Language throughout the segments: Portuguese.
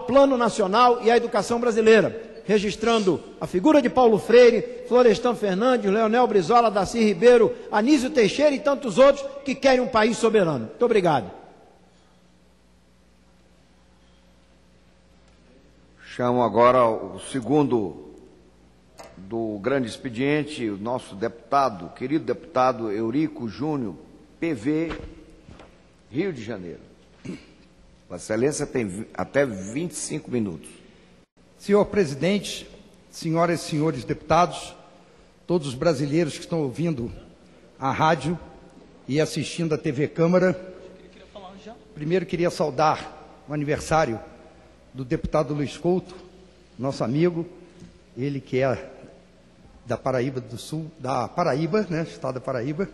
Plano Nacional e à educação brasileira, registrando a figura de Paulo Freire, Florestan Fernandes, Leonel Brizola, Darcy Ribeiro, Anísio Teixeira e tantos outros que querem um país soberano. Muito obrigado. Chamo agora o segundo do grande expediente, o nosso deputado, querido deputado Eurico Júnior, PV, Rio de Janeiro. Vossa Excelência tem até 25 minutos. Senhor presidente, senhoras e senhores deputados, todos os brasileiros que estão ouvindo a rádio e assistindo a TV Câmara, primeiro queria saudar o aniversário do deputado Luiz Couto, nosso amigo, ele que é da Paraíba do Sul, da Paraíba, né, estado da Paraíba.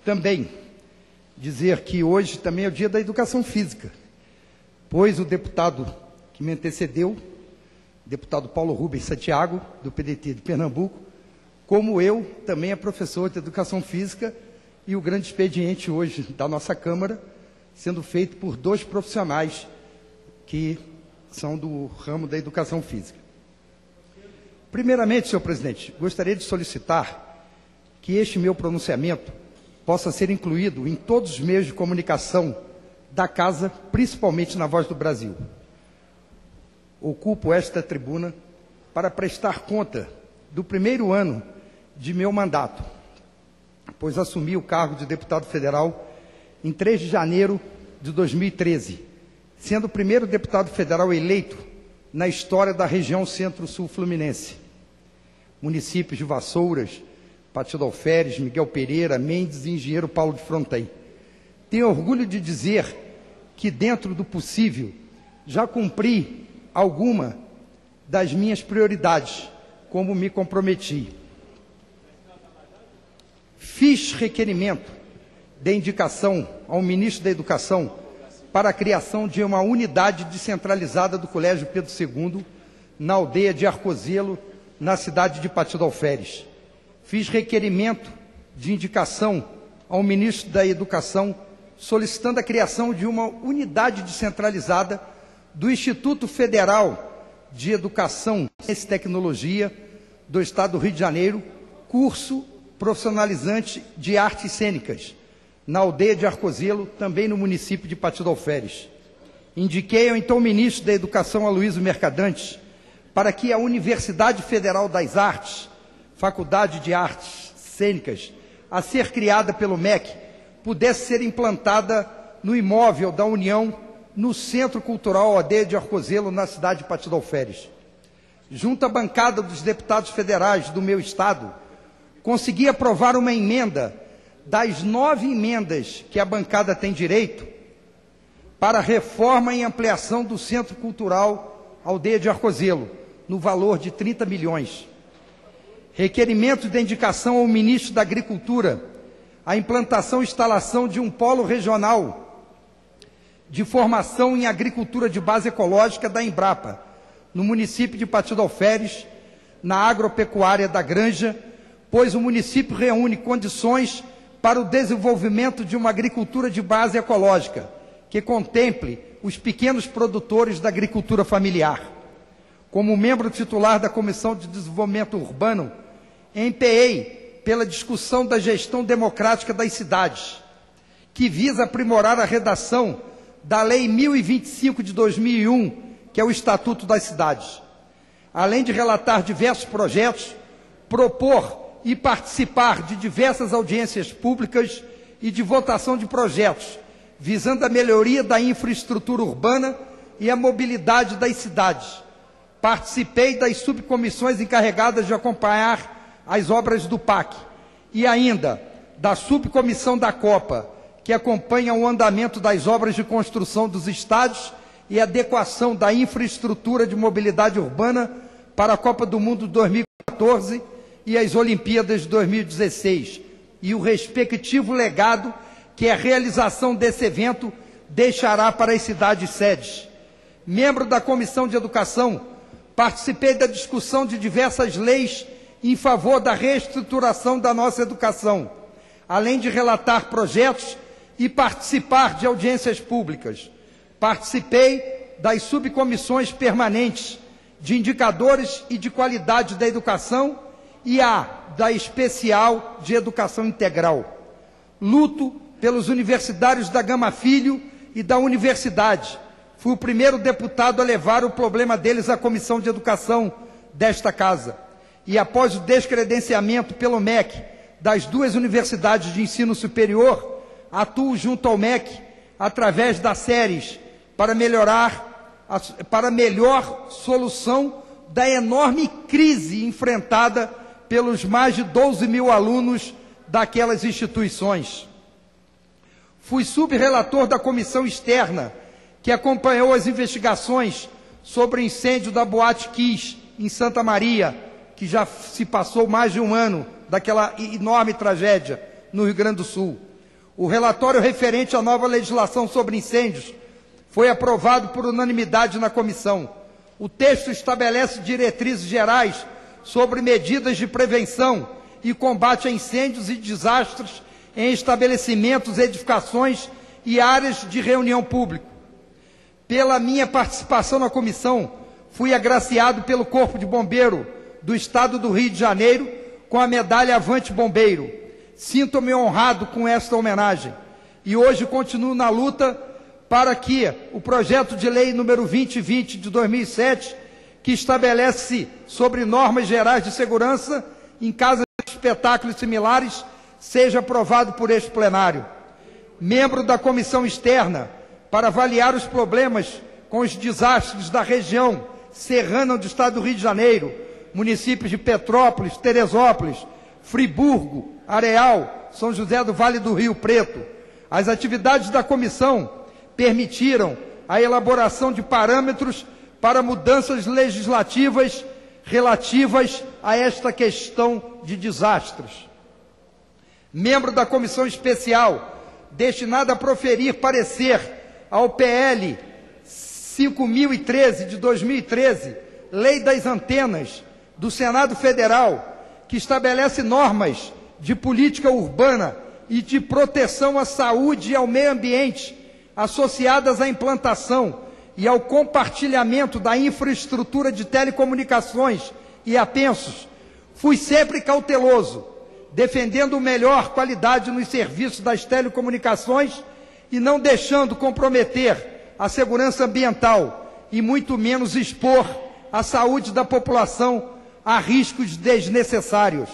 Também dizer que hoje também é o dia da educação física, pois o deputado que me antecedeu, deputado Paulo Rubens Santiago, do PDT de Pernambuco, como eu, também é professor de educação física, e o grande expediente hoje da nossa Câmara, sendo feito por dois profissionais que são do ramo da educação física. Primeiramente, senhor presidente, gostaria de solicitar que este meu pronunciamento possa ser incluído em todos os meios de comunicação da Casa, principalmente na Voz do Brasil. Ocupo esta tribuna para prestar conta do primeiro ano de meu mandato, pois assumi o cargo de deputado federal em 3 de janeiro de 2013, sendo o primeiro deputado federal eleito na história da região Centro-Sul Fluminense. Municípios de Vassouras, Partido Alferes, Miguel Pereira, Mendes e Engenheiro Paulo de Fronten. Tenho orgulho de dizer que, dentro do possível, já cumpri alguma das minhas prioridades, como me comprometi. Fiz requerimento de indicação ao ministro da Educação para a criação de uma unidade descentralizada do Colégio Pedro II, na aldeia de Arcozelo, na cidade de Partido Alferes. Fiz requerimento de indicação ao ministro da Educação, solicitando a criação de uma unidade descentralizada do Instituto Federal de Educação e Tecnologia do Estado do Rio de Janeiro, curso profissionalizante de artes cênicas, na aldeia de Arcozelo, também no município de Partido Alferes. Indiquei ao então ministro da Educação, Aloysio Mercadante, para que a Universidade Federal das Artes, Faculdade de Artes Cênicas, a ser criada pelo MEC, pudesse ser implantada no imóvel da União, no Centro Cultural Aldeia de Arcozelo, na cidade de Partido Alferes. Junto à bancada dos deputados federais do meu estado, consegui aprovar uma emenda das 9 emendas que a bancada tem direito para a reforma e ampliação do Centro Cultural Aldeia de Arcozelo, no valor de 30 milhões. Requerimento de indicação ao ministro da Agricultura, a implantação e instalação de um polo regional de formação em agricultura de base ecológica da Embrapa, no município de Partido Alferes, na agropecuária da Granja, pois o município reúne condições para o desenvolvimento de uma agricultura de base ecológica, que contemple os pequenos produtores da agricultura familiar. Como membro titular da Comissão de Desenvolvimento Urbano, empenhei pela discussão da gestão democrática das cidades, que visa aprimorar a redação da Lei 1025 de 2001, que é o Estatuto das Cidades. Além de relatar diversos projetos, propor e participar de diversas audiências públicas e de votação de projetos, visando a melhoria da infraestrutura urbana e a mobilidade das cidades. Participei das subcomissões encarregadas de acompanhar as obras do PAC e ainda da subcomissão da Copa, que acompanha o andamento das obras de construção dos estádios e adequação da infraestrutura de mobilidade urbana para a Copa do Mundo de 2014 e as Olimpíadas de 2016, e o respectivo legado que a realização desse evento deixará para as cidades sedes. Membro da Comissão de Educação, participei da discussão de diversas leis em favor da reestruturação da nossa educação, além de relatar projetos e participar de audiências públicas. Participei das subcomissões permanentes de indicadores e de qualidade da educação e a da especial de educação integral. Luto pelos universitários da Gama Filho e da universidade. Fui o primeiro deputado a levar o problema deles à Comissão de Educação desta Casa. E após o descredenciamento pelo MEC das duas universidades de ensino superior, atuo junto ao MEC através das séries para melhor solução da enorme crise enfrentada pelos mais de 12 mil alunos daquelas instituições. Fui subrelator da comissão externa que acompanhou as investigações sobre o incêndio da Boate Kiss em Santa Maria, que já se passou mais de um ano daquela enorme tragédia no Rio Grande do Sul. O relatório referente à nova legislação sobre incêndios foi aprovado por unanimidade na comissão. O texto estabelece diretrizes gerais sobre medidas de prevenção e combate a incêndios e desastres em estabelecimentos, edificações e áreas de reunião pública. Pela minha participação na comissão, fui agraciado pelo Corpo de Bombeiro do Estado do Rio de Janeiro com a medalha Avante Bombeiro. Sinto-me honrado com esta homenagem e hoje continuo na luta para que o projeto de lei número 2020 de 2007, que estabelece sobre normas gerais de segurança em casas de espetáculos similares, seja aprovado por este plenário. Membro da comissão externa para avaliar os problemas com os desastres da região serrana do Estado do Rio de Janeiro, municípios de Petrópolis, Teresópolis, Friburgo, Areal, São José do Vale do Rio Preto. As atividades da comissão permitiram a elaboração de parâmetros para mudanças legislativas relativas a esta questão de desastres. Membro da comissão especial destinada a proferir parecer ao PL 5.013 de 2013, Lei das Antenas, do Senado Federal, que estabelece normas de política urbana e de proteção à saúde e ao meio ambiente, associadas à implantação e ao compartilhamento da infraestrutura de telecomunicações e apensos. Fui sempre cauteloso, defendendo melhor qualidade nos serviços das telecomunicações e não deixando comprometer a segurança ambiental e muito menos expor a saúde da população a riscos desnecessários.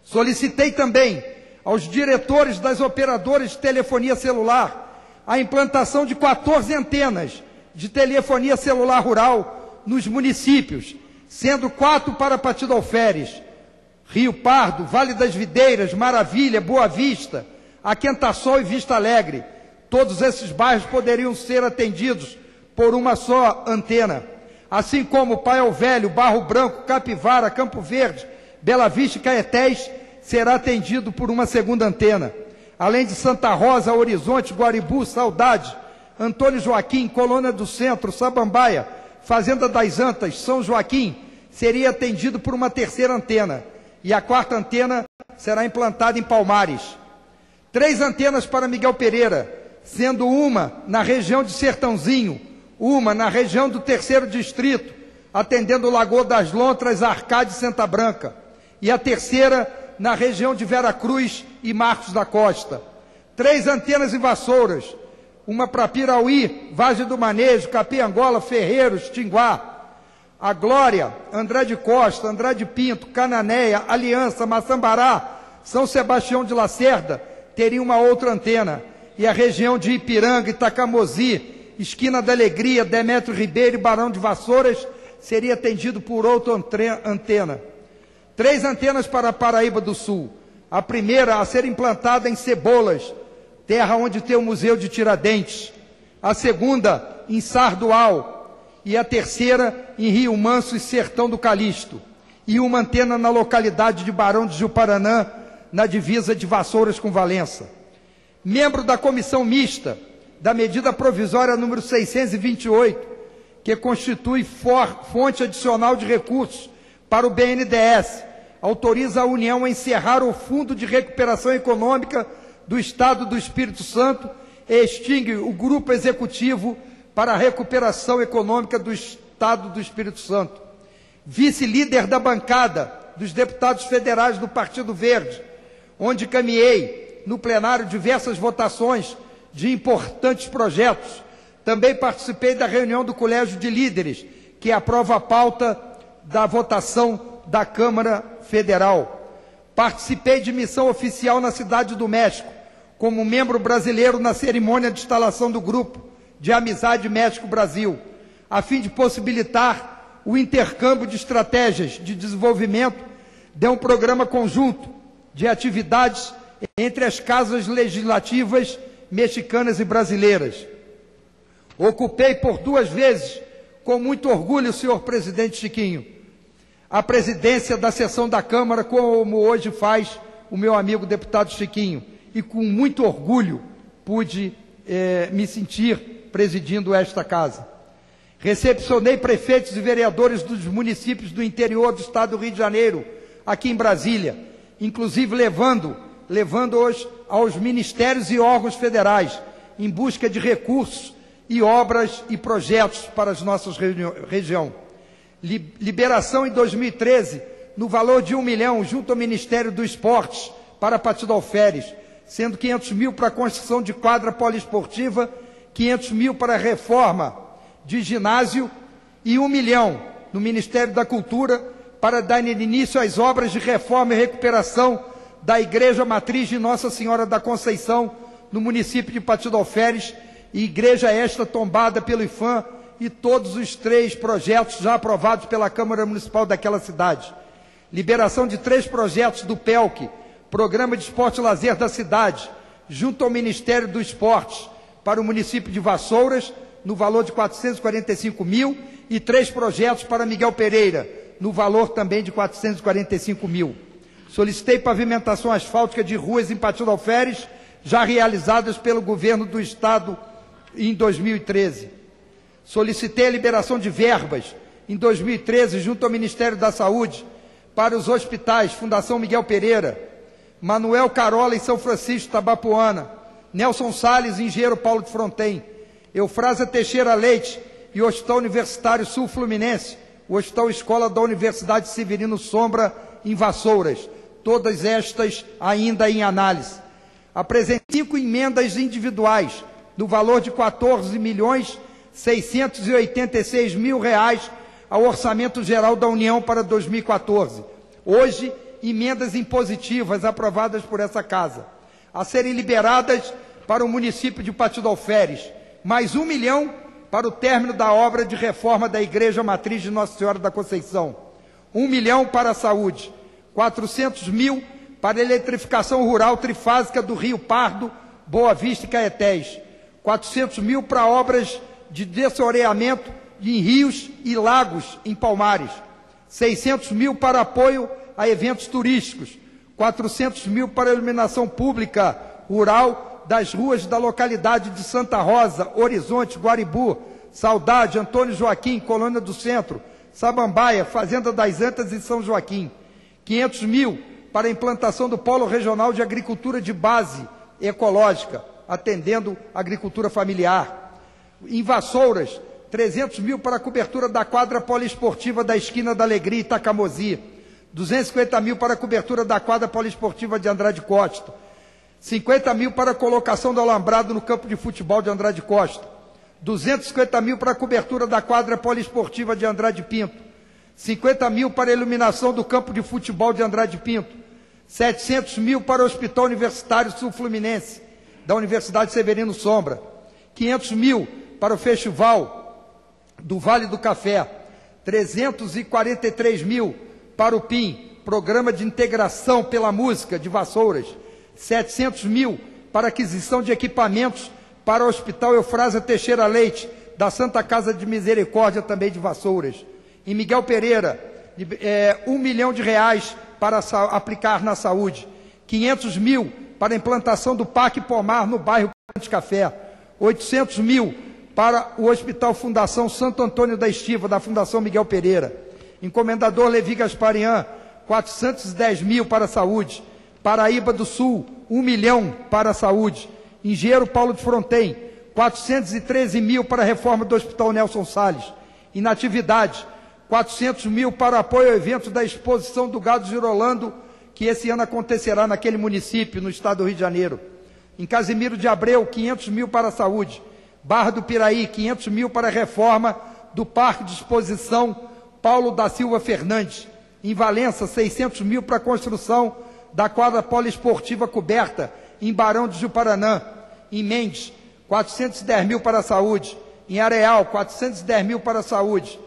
Solicitei também aos diretores das operadoras de telefonia celular a implantação de 14 antenas de telefonia celular rural nos municípios, sendo 4 para Partido Alferes, Rio Pardo, Vale das Videiras, Maravilha, Boa Vista, Aquentaçol e Vista Alegre. Todos esses bairros poderiam ser atendidos por uma só antena, assim como Paiol Velho, Barro Branco, Capivara, Campo Verde, Bela Vista e Caetés será atendido por uma segunda antena. Além de Santa Rosa, Horizonte, Guaribu, Saudade, Antônio Joaquim, Colônia do Centro, Sabambaia, Fazenda das Antas, São Joaquim, seria atendido por uma terceira antena. E a quarta antena será implantada em Palmares. 3 antenas para Miguel Pereira, sendo uma na região de Sertãozinho, uma na região do 3º Distrito, atendendo Lagoa das Lontras, Arcade e Santa Branca, e a terceira na região de Vera Cruz e Marcos da Costa. 3 antenas em Vassouras, uma para Pirauí, Vargem do Manejo, Capiangola, Ferreiros, Tinguá. A Glória, André de Costa, André de Pinto, Cananéia, Aliança, Maçambará, São Sebastião de Lacerda teria uma outra antena. E a região de Ipiranga, Itacamozi, Esquina da Alegria, Demétrio Ribeiro e Barão de Vassouras seria atendido por outra antena. 3 antenas para Paraíba do Sul. A primeira a ser implantada em Cebolas, terra onde tem o Museu de Tiradentes. A segunda em Sardual. E a terceira em Rio Manso e Sertão do Calixto. E uma antena na localidade de Barão de Juparanã, na divisa de Vassouras com Valença. Membro da comissão mista da medida provisória número 628, que constitui fonte adicional de recursos para o BNDES, autoriza a União a encerrar o Fundo de Recuperação Econômica do Estado do Espírito Santo e extingue o Grupo Executivo para a recuperação econômica do Estado do Espírito Santo. Vice-líder da bancada dos deputados federais do Partido Verde, onde caminhei no plenário diversas votações de importantes projetos. Também participei da reunião do Colégio de Líderes, que aprova a pauta da votação da Câmara Federal. Participei de missão oficial na Cidade do México, como membro brasileiro na cerimônia de instalação do Grupo de Amizade México-Brasil, a fim de possibilitar o intercâmbio de estratégias de desenvolvimento de um programa conjunto de atividades entre as casas legislativas mexicanas e brasileiras. Ocupei por 2 vezes, com muito orgulho, senhor presidente Chiquinho, a presidência da sessão da Câmara, como hoje faz o meu amigo deputado Chiquinho, e com muito orgulho pude me sentir presidindo esta casa. Recepcionei prefeitos e vereadores dos municípios do interior do estado do Rio de Janeiro, aqui em Brasília, inclusive levando-os aos ministérios e órgãos federais, em busca de recursos e obras e projetos para as nossas região. Liberação em 2013, no valor de 1 milhão, junto ao Ministério do Esportes, para Partido Alferes, sendo 500 mil para a construção de quadra poliesportiva, 500 mil para a reforma de ginásio e 1 milhão no Ministério da Cultura para dar início às obras de reforma e recuperação da Igreja Matriz de Nossa Senhora da Conceição, no município de Partido Alferes, e igreja esta tombada pelo IFAM, e todos os 3 projetos já aprovados pela Câmara Municipal daquela cidade. Liberação de 3 projetos do PELC, Programa de Esporte e Lazer da cidade, junto ao Ministério do Esporte, para o município de Vassouras, no valor de 445 mil, e 3 projetos para Miguel Pereira, no valor também de 445 mil. Solicitei pavimentação asfáltica de ruas em Partido Alferes, já realizadas pelo governo do Estado em 2013. Solicitei a liberação de verbas em 2013 junto ao Ministério da Saúde para os hospitais Fundação Miguel Pereira, Manuel Carola em São Francisco, Tabapuana, Nelson Salles, Engenheiro Paulo de Fronten, Eufrásia Teixeira Leite e o Hospital Universitário Sul Fluminense, o Hospital Escola da Universidade Severino Sombra em Vassouras, todas estas ainda em análise. Apresentei 5 emendas individuais, no valor de 14.686.000 reais ao Orçamento Geral da União para 2014. Hoje, emendas impositivas aprovadas por essa Casa, a serem liberadas para o município de Partido Alferes, mais 1 milhão para o término da obra de reforma da Igreja Matriz de Nossa Senhora da Conceição, 1 milhão para a saúde, 400 mil para a eletrificação rural trifásica do Rio Pardo, Boa Vista e Caetés, 400 mil para obras de dessoreamento em rios e lagos em Palmares, 600 mil para apoio a eventos turísticos, 400 mil para a iluminação pública rural das ruas da localidade de Santa Rosa, Horizonte, Guaribu, Saudade, Antônio Joaquim, Colônia do Centro, Sabambaia, Fazenda das Antas e São Joaquim, 500 mil para a implantação do Polo Regional de Agricultura de Base Ecológica, atendendo a agricultura familiar. Em Vassouras, 300 mil para a cobertura da quadra poliesportiva da Esquina da Alegria e Itacamosi, 250 mil para a cobertura da quadra poliesportiva de Andrade Costa, 50 mil para a colocação do alambrado no campo de futebol de Andrade Costa, 250 mil para a cobertura da quadra poliesportiva de Andrade Pinto, 50 mil para a iluminação do campo de futebol de Andrade Pinto, 700 mil para o Hospital Universitário Sul Fluminense, da Universidade Severino Sombra, 500 mil para o Festival do Vale do Café, 343 mil para o PIM, Programa de Integração pela Música de Vassouras, 700 mil para aquisição de equipamentos para o Hospital Eufrásia Teixeira Leite, da Santa Casa de Misericórdia, também de Vassouras. Em Miguel Pereira, 1 milhão de reais para aplicar na saúde, 500 mil para a implantação do Parque Pomar no bairro de Café, 800 mil para o Hospital Fundação Santo Antônio da Estiva, da Fundação Miguel Pereira. Encomendador Levi Gasparian, 410 mil para a saúde. Paraíba do Sul, 1 milhão para a saúde. Engenheiro Paulo de Fronten, 413 mil para a reforma do Hospital Nelson Salles. Inatividade, 400 mil para apoio ao evento da exposição do gado girolando, que esse ano acontecerá naquele município, no estado do Rio de Janeiro. Em Casimiro de Abreu, 500 mil para a saúde. Barra do Piraí, 500 mil para a reforma do Parque de Exposição Paulo da Silva Fernandes. Em Valença, 600 mil para a construção da quadra poliesportiva coberta, em Barão de Juparanã. Em Mendes, 410 mil para a saúde. Em Areal, 410 mil para a saúde.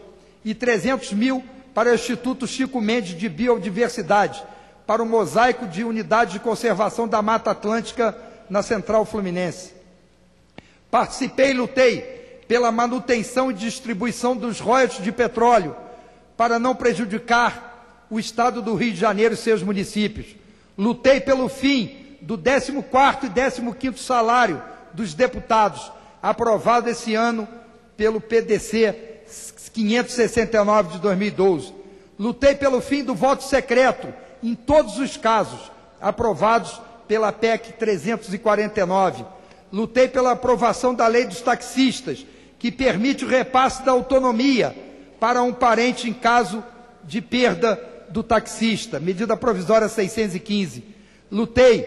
E 300 mil para o Instituto Chico Mendes de Biodiversidade, para o mosaico de unidade de conservação da Mata Atlântica na Central Fluminense. Participei e lutei pela manutenção e distribuição dos royalties de petróleo, para não prejudicar o estado do Rio de Janeiro e seus municípios. Lutei pelo fim do 14º e 15º salário dos deputados, aprovado esse ano pelo PDC 569 de 2012. Lutei pelo fim do voto secreto em todos os casos, aprovados pela PEC 349. Lutei pela aprovação da lei dos taxistas, que permite o repasse da autonomia para um parente em caso de perda do taxista, medida provisória 615. Lutei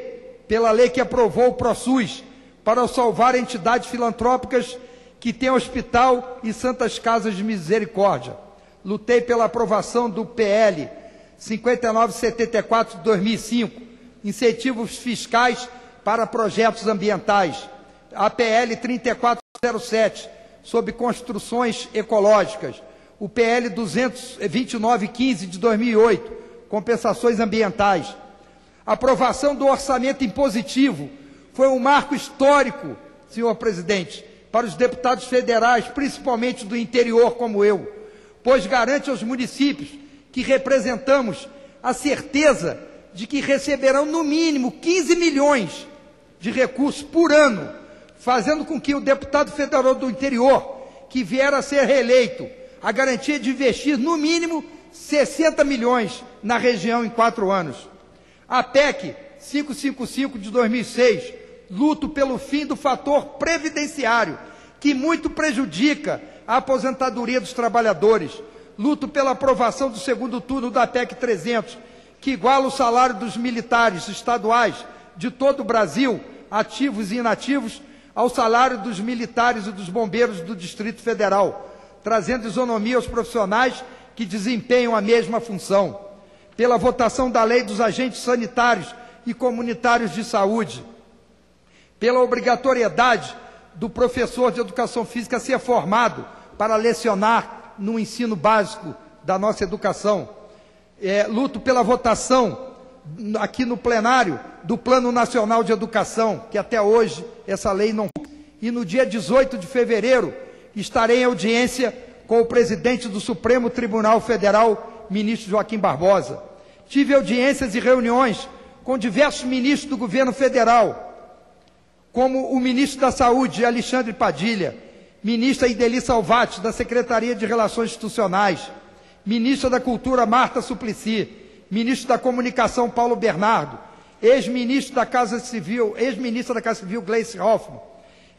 pela lei que aprovou o ProSUS, para salvar entidades filantrópicas que têm hospital e santas casas de misericórdia. Lutei pela aprovação do PL 5974 de 2005, incentivos fiscais para projetos ambientais. A PL 3407, sobre construções ecológicas. O PL 2915 de 2008, compensações ambientais. A aprovação do orçamento impositivo foi um marco histórico, senhor presidente, para os deputados federais, principalmente do interior como eu, pois garante aos municípios que representamos a certeza de que receberão no mínimo 15 milhões de recursos por ano, fazendo com que o deputado federal do interior, que vier a ser reeleito, a garantia de investir no mínimo 60 milhões na região em 4 anos. A PEC 555 de 2006, luto pelo fim do fator previdenciário, que muito prejudica a aposentadoria dos trabalhadores. Luto pela aprovação do segundo turno da PEC 300, que iguala o salário dos militares estaduais de todo o Brasil, ativos e inativos, ao salário dos militares e dos bombeiros do Distrito Federal, trazendo isonomia aos profissionais que desempenham a mesma função. Pela votação da lei dos agentes sanitários e comunitários de saúde. Pela obrigatoriedade do professor de educação física ser formado para lecionar no ensino básico da nossa educação. Luto pela votação aqui no plenário do Plano Nacional de Educação, que até hoje essa lei não... E no dia 18 de fevereiro estarei em audiência com o presidente do Supremo Tribunal Federal, ministro Joaquim Barbosa. Tive audiências e reuniões com diversos ministros do governo federal, como o ministro da Saúde, Alexandre Padilha, ministra Ideli Salvati, da Secretaria de Relações Institucionais, ministra da Cultura, Marta Suplicy, ministro da Comunicação, Paulo Bernardo, ex-ministro da Casa Civil, ex-ministra da Casa Civil, Gleice Hoffmann,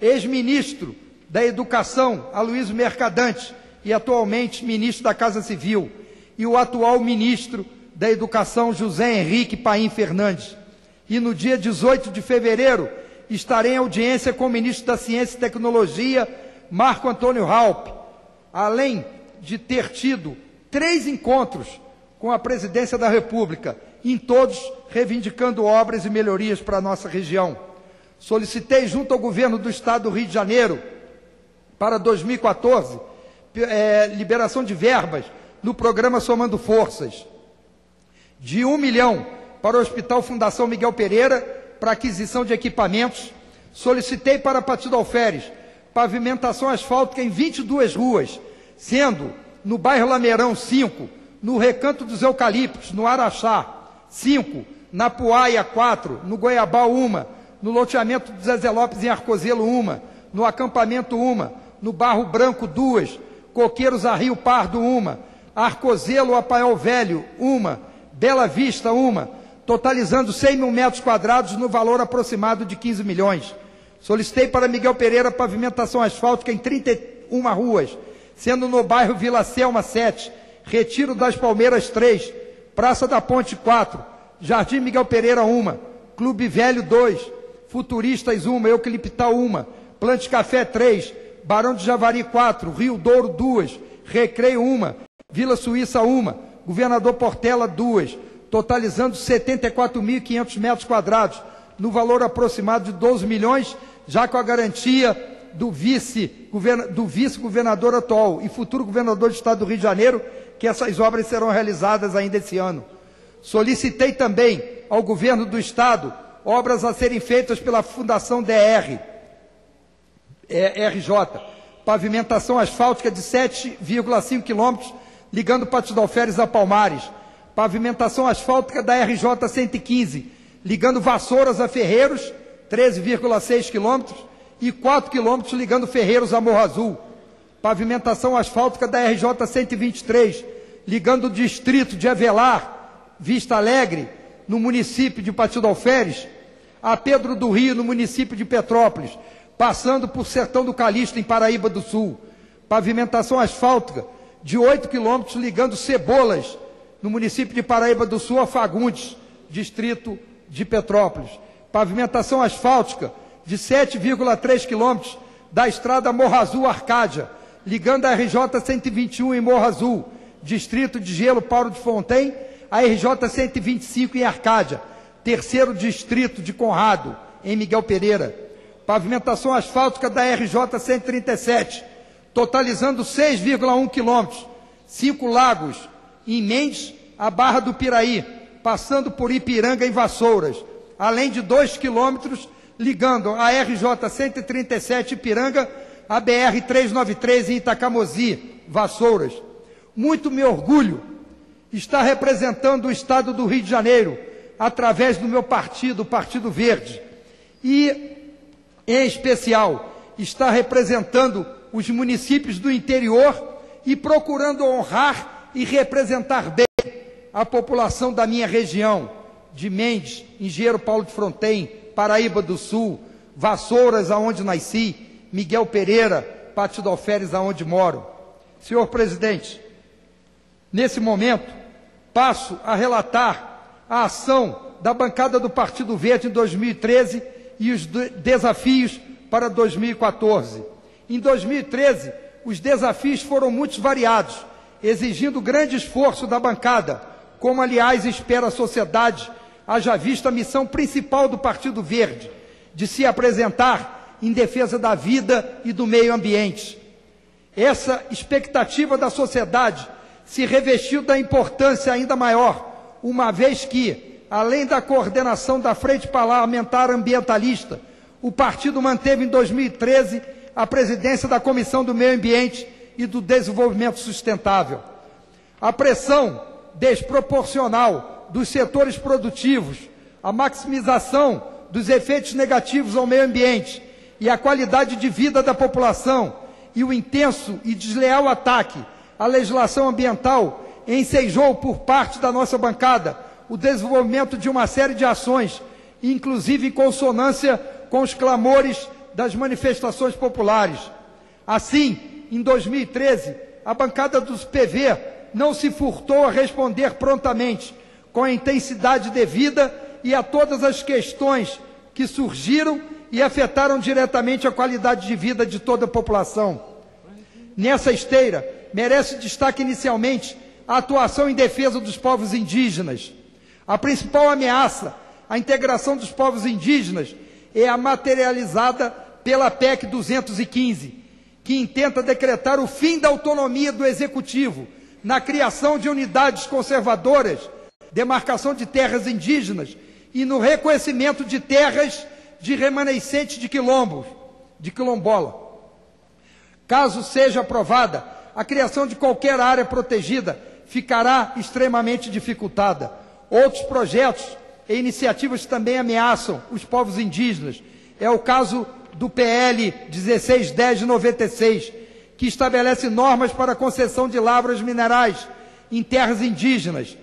ex-ministro da Educação, Aloysio Mercadante, e atualmente ministro da Casa Civil, e o atual ministro da Educação, José Henrique Paim Fernandes. E no dia 18 de fevereiro, estarei em audiência com o ministro da Ciência e Tecnologia, Marco Antônio Raupp, além de ter tido 3 encontros com a presidência da República, em todos reivindicando obras e melhorias para a nossa região. Solicitei junto ao governo do estado do Rio de Janeiro, para 2014, liberação de verbas no programa Somando Forças, de 1 milhão para o Hospital Fundação Miguel Pereira, para aquisição de equipamentos. Solicitei para Partido Alferes pavimentação asfáltica em 22 ruas, sendo no bairro Lameirão 5, no Recanto dos Eucaliptos, no Araxá 5, na Puaia 4, no Goiabal 1, no loteamento do Zezé Lopes em Arcozelo 1, no acampamento 1, no Barro Branco 2, Coqueiros a Rio Pardo 1, Arcozelo a Paiol Velho 1, Bela Vista 1, totalizando 100 mil metros quadrados no valor aproximado de 15 milhões. Solicitei para Miguel Pereira pavimentação asfáltica em 31 ruas, sendo no bairro Vila Selma 7, Retiro das Palmeiras 3, Praça da Ponte 4, Jardim Miguel Pereira 1, Clube Velho 2, Futuristas 1, Eucaliptal 1, Plante Café 3, Barão de Javari 4, Rio Douro 2, Recreio 1, Vila Suíça 1, Governador Portela 2, totalizando 74.500 metros quadrados, no valor aproximado de 12 milhões, já com a garantia do vice-governador atual e futuro governador do Estado do Rio de Janeiro, que essas obras serão realizadas ainda esse ano. Solicitei também ao governo do Estado obras a serem feitas pela Fundação RJ, pavimentação asfáltica de 7,5 quilômetros, ligando Patidalferes a Palmares, pavimentação asfáltica da RJ 115, ligando Vassouras a Ferreiros, 13,6 quilômetros, e 4 quilômetros ligando Ferreiros a Morro Azul. Pavimentação asfáltica da RJ 123, ligando o distrito de Avelar, Vista Alegre, no município de Patidalferes, a Pedro do Rio, no município de Petrópolis, passando por Sertão do Calixto, em Paraíba do Sul. Pavimentação asfáltica de 8 quilômetros, ligando Cebolas, no município de Paraíba do Sul, a Fagundes, distrito de Petrópolis. Pavimentação asfáltica de 7,3 quilômetros da estrada Morro Azul Arcádia, ligando a RJ 121 em Morro Azul, distrito de Gelo Paulo de Fontaine, a RJ 125 em Arcádia, terceiro distrito de Conrado, em Miguel Pereira. Pavimentação asfáltica da RJ 137, totalizando 6,1 quilômetros, 5 lagos, em Mendes, a Barra do Piraí, passando por Ipiranga em Vassouras, além de 2 quilômetros ligando a RJ 137 Ipiranga a BR 393 em Itacamozi, Vassouras. Muito me orgulho estar representando o Estado do Rio de Janeiro através do meu partido, o Partido Verde, e, em especial, estar representando os municípios do interior e procurando honrar e representar bem a população da minha região, de Mendes, Engenheiro Paulo de Fronten, Paraíba do Sul, Vassouras, aonde nasci, Miguel Pereira, Patidalferes, aonde moro. Senhor presidente, nesse momento, passo a relatar a ação da bancada do Partido Verde em 2013 e os desafios para 2014. Em 2013, os desafios foram muito variados, exigindo grande esforço da bancada, como, aliás, espera a sociedade, haja vista a missão principal do Partido Verde, de se apresentar em defesa da vida e do meio ambiente. Essa expectativa da sociedade se revestiu da importância ainda maior, uma vez que, além da coordenação da Frente Parlamentar Ambientalista, o partido manteve em 2013 a presidência da Comissão do Meio Ambiente e do Desenvolvimento Sustentável. A pressão desproporcional dos setores produtivos, a maximização dos efeitos negativos ao meio ambiente e à qualidade de vida da população e o intenso e desleal ataque à legislação ambiental ensejou por parte da nossa bancada o desenvolvimento de uma série de ações, inclusive em consonância com os clamores das manifestações populares. Assim, em 2013, a bancada dos PV não se furtou a responder prontamente, com a intensidade devida e a todas as questões que surgiram e afetaram diretamente a qualidade de vida de toda a população. Nessa esteira, merece destaque inicialmente a atuação em defesa dos povos indígenas. A principal ameaça à integração dos povos indígenas é a materializada pela PEC 215, que intenta decretar o fim da autonomia do Executivo na criação de unidades conservadoras, demarcação de terras indígenas e no reconhecimento de terras de remanescentes de quilombola. Caso seja aprovada, a criação de qualquer área protegida ficará extremamente dificultada. Outros projetos e iniciativas também ameaçam os povos indígenas. É o caso do PL 1610 de 96, que estabelece normas para a concessão de lavras minerais em terras indígenas.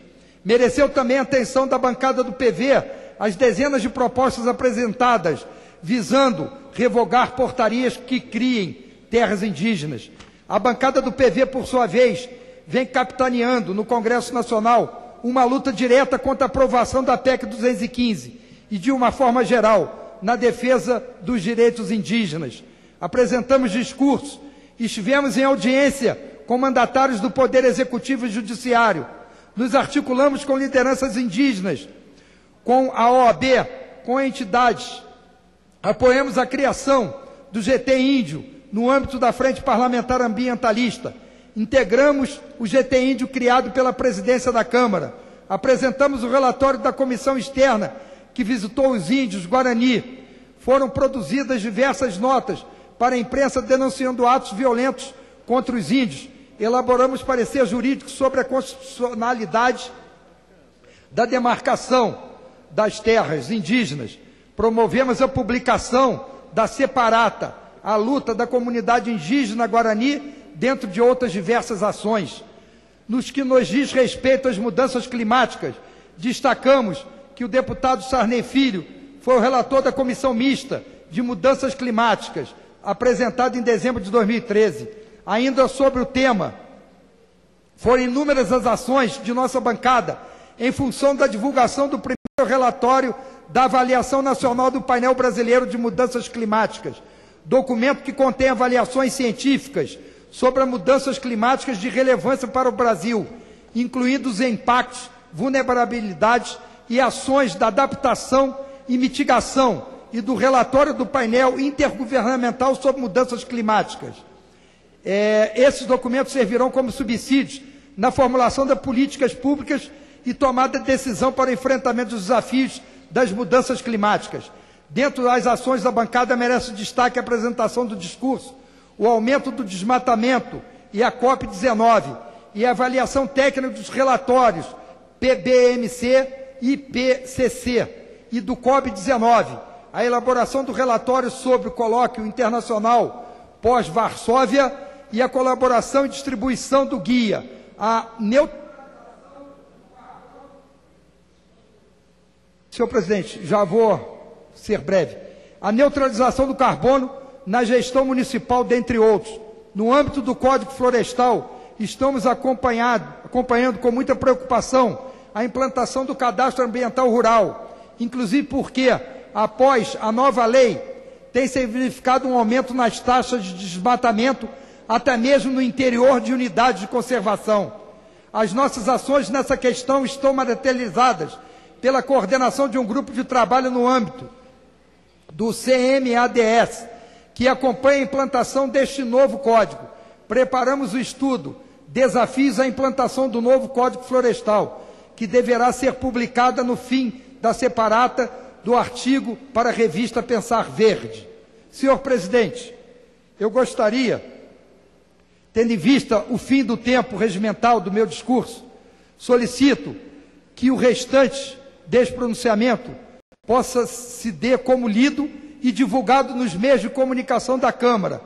Mereceu também a atenção da bancada do PV as dezenas de propostas apresentadas, visando revogar portarias que criem terras indígenas. A bancada do PV, por sua vez, vem capitaneando no Congresso Nacional uma luta direta contra a aprovação da PEC 215 e, de uma forma geral, na defesa dos direitos indígenas. Apresentamos discursos, estivemos em audiência com mandatários do Poder Executivo e Judiciário, nos articulamos com lideranças indígenas, com a OAB, com entidades, apoiamos a criação do GT Índio no âmbito da Frente Parlamentar Ambientalista, integramos o GT Índio criado pela presidência da Câmara, apresentamos o relatório da comissão externa que visitou os índios Guarani, foram produzidas diversas notas para a imprensa denunciando atos violentos contra os índios, elaboramos parecer jurídico sobre a constitucionalidade da demarcação das terras indígenas, promovemos a publicação da Separata, a luta da comunidade indígena Guarani, dentro de outras diversas ações. Nos que nos diz respeito às mudanças climáticas, destacamos que o deputado Sarney Filho foi o relator da Comissão Mista de Mudanças Climáticas, apresentada em dezembro de 2013. Ainda sobre o tema, foram inúmeras as ações de nossa bancada em função da divulgação do primeiro relatório da Avaliação Nacional do Painel Brasileiro de Mudanças Climáticas, documento que contém avaliações científicas sobre as mudanças climáticas de relevância para o Brasil, incluindo os impactos, vulnerabilidades e ações da adaptação e mitigação, e do relatório do painel intergovernamental sobre mudanças climáticas. Esses documentos servirão como subsídios na formulação das políticas públicas e tomada de decisão para o enfrentamento dos desafios das mudanças climáticas. Dentro das ações da bancada merece destaque a apresentação do discurso, o aumento do desmatamento e a COP19, e a avaliação técnica dos relatórios PBMC e IPCC e do COP19, a elaboração do relatório sobre o colóquio internacional pós-Varsóvia e a colaboração e distribuição do guia, Senhor presidente, já vou ser breve. A neutralização do carbono na gestão municipal, dentre outros. No âmbito do Código Florestal, estamos acompanhando com muita preocupação a implantação do Cadastro Ambiental Rural, inclusive porque, após a nova lei, tem-se verificado um aumento nas taxas de desmatamento, até mesmo no interior de unidades de conservação. As nossas ações nessa questão estão materializadas pela coordenação de um grupo de trabalho no âmbito do CMADS, que acompanha a implantação deste novo código. Preparamos o estudo Desafios à implantação do novo Código Florestal, que deverá ser publicada no fim da separata do artigo para a revista Pensar Verde. Senhor presidente, eu gostaria, tendo em vista o fim do tempo regimental do meu discurso, solicito que o restante deste pronunciamento possa se dar como lido e divulgado nos meios de comunicação da Câmara,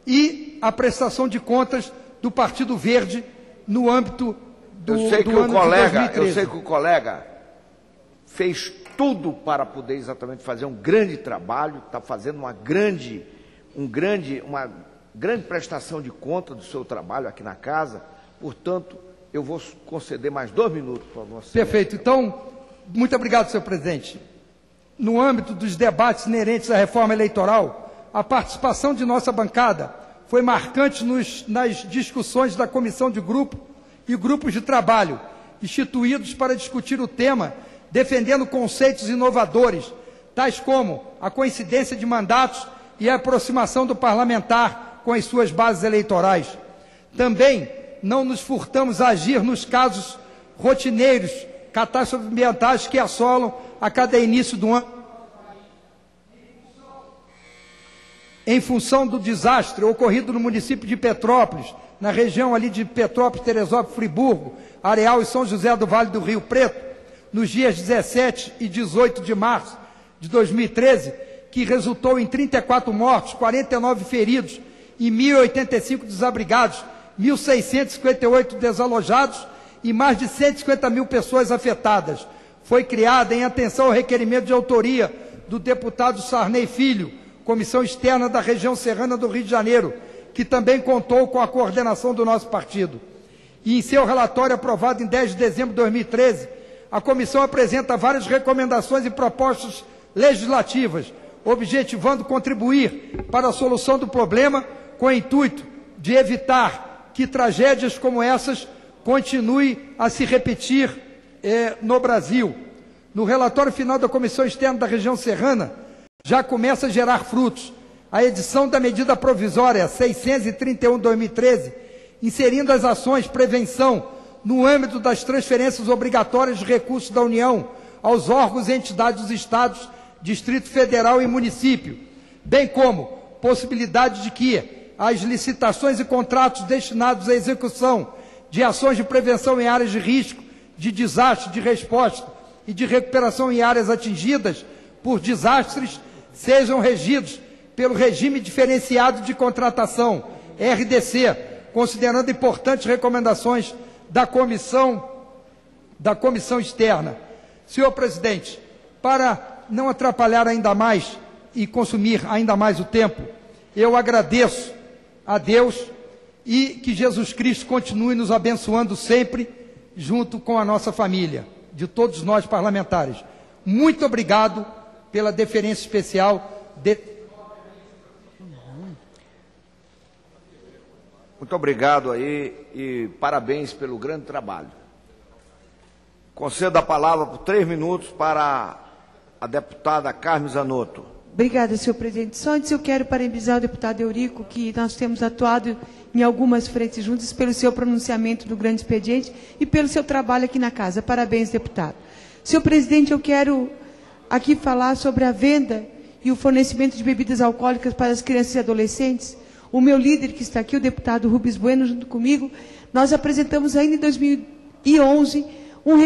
e a prestação de contas do Partido Verde no âmbito do ano de 2013. Eu sei que o colega fez tudo para poder exatamente fazer um grande trabalho, está fazendo uma grande prestação de conta do seu trabalho aqui na casa, portanto, eu vou conceder mais 2 minutos para você. Perfeito. Então, muito obrigado, senhor presidente. No âmbito dos debates inerentes à reforma eleitoral, a participação de nossa bancada foi marcante nas discussões da comissão de grupo e grupos de trabalho, instituídos para discutir o tema, defendendo conceitos inovadores, tais como a coincidência de mandatos e a aproximação do parlamentar com as suas bases eleitorais. Também não nos furtamos a agir nos casos rotineiros, catástrofes ambientais que assolam a cada início do ano. Em função do desastre ocorrido no município de Petrópolis, na região ali de Petrópolis, Teresópolis, Friburgo, Areal e São José do Vale do Rio Preto, nos dias 17 e 18 de março de 2013, que resultou em 34 mortos, 49 feridos e 1.085 desabrigados, 1.658 desalojados e mais de 150 mil pessoas afetadas. Foi criada, em atenção ao requerimento de autoria do deputado Sarney Filho, Comissão Externa da Região Serrana do Rio de Janeiro, que também contou com a coordenação do nosso partido. E em seu relatório aprovado em 10 de dezembro de 2013, a comissão apresenta várias recomendações e propostas legislativas, objetivando contribuir para a solução do problema com o intuito de evitar que tragédias como essas continuem a se repetir no Brasil. No relatório final da Comissão Externa da Região Serrana, já começa a gerar frutos. A edição da medida provisória 631/2013, inserindo as ações prevenção no âmbito das transferências obrigatórias de recursos da União aos órgãos e entidades dos Estados, Distrito Federal e município, bem como possibilidade de que as licitações e contratos destinados à execução de ações de prevenção em áreas de risco, de desastre, de resposta e de recuperação em áreas atingidas por desastres sejam regidos pelo regime diferenciado de contratação, RDC, considerando importantes recomendações da comissão externa. Senhor presidente, para não atrapalhar ainda mais e consumir ainda mais o tempo, eu agradeço a Deus e que Jesus Cristo continue nos abençoando sempre, junto com a nossa família, de todos nós parlamentares. Muito obrigado pela deferência especial. Muito obrigado aí e parabéns pelo grande trabalho. Concedo a palavra por 3 minutos para a deputada Carmen Zanotto. Obrigada, senhor presidente. Só antes eu quero parabenizar o deputado Eurico, que nós temos atuado em algumas frentes juntas pelo seu pronunciamento do grande expediente e pelo seu trabalho aqui na casa. Parabéns, deputado. Senhor presidente, eu quero aqui falar sobre a venda e o fornecimento de bebidas alcoólicas para as crianças e adolescentes. O meu líder que está aqui, o deputado Rubens Bueno, junto comigo, nós apresentamos ainda em 2011 um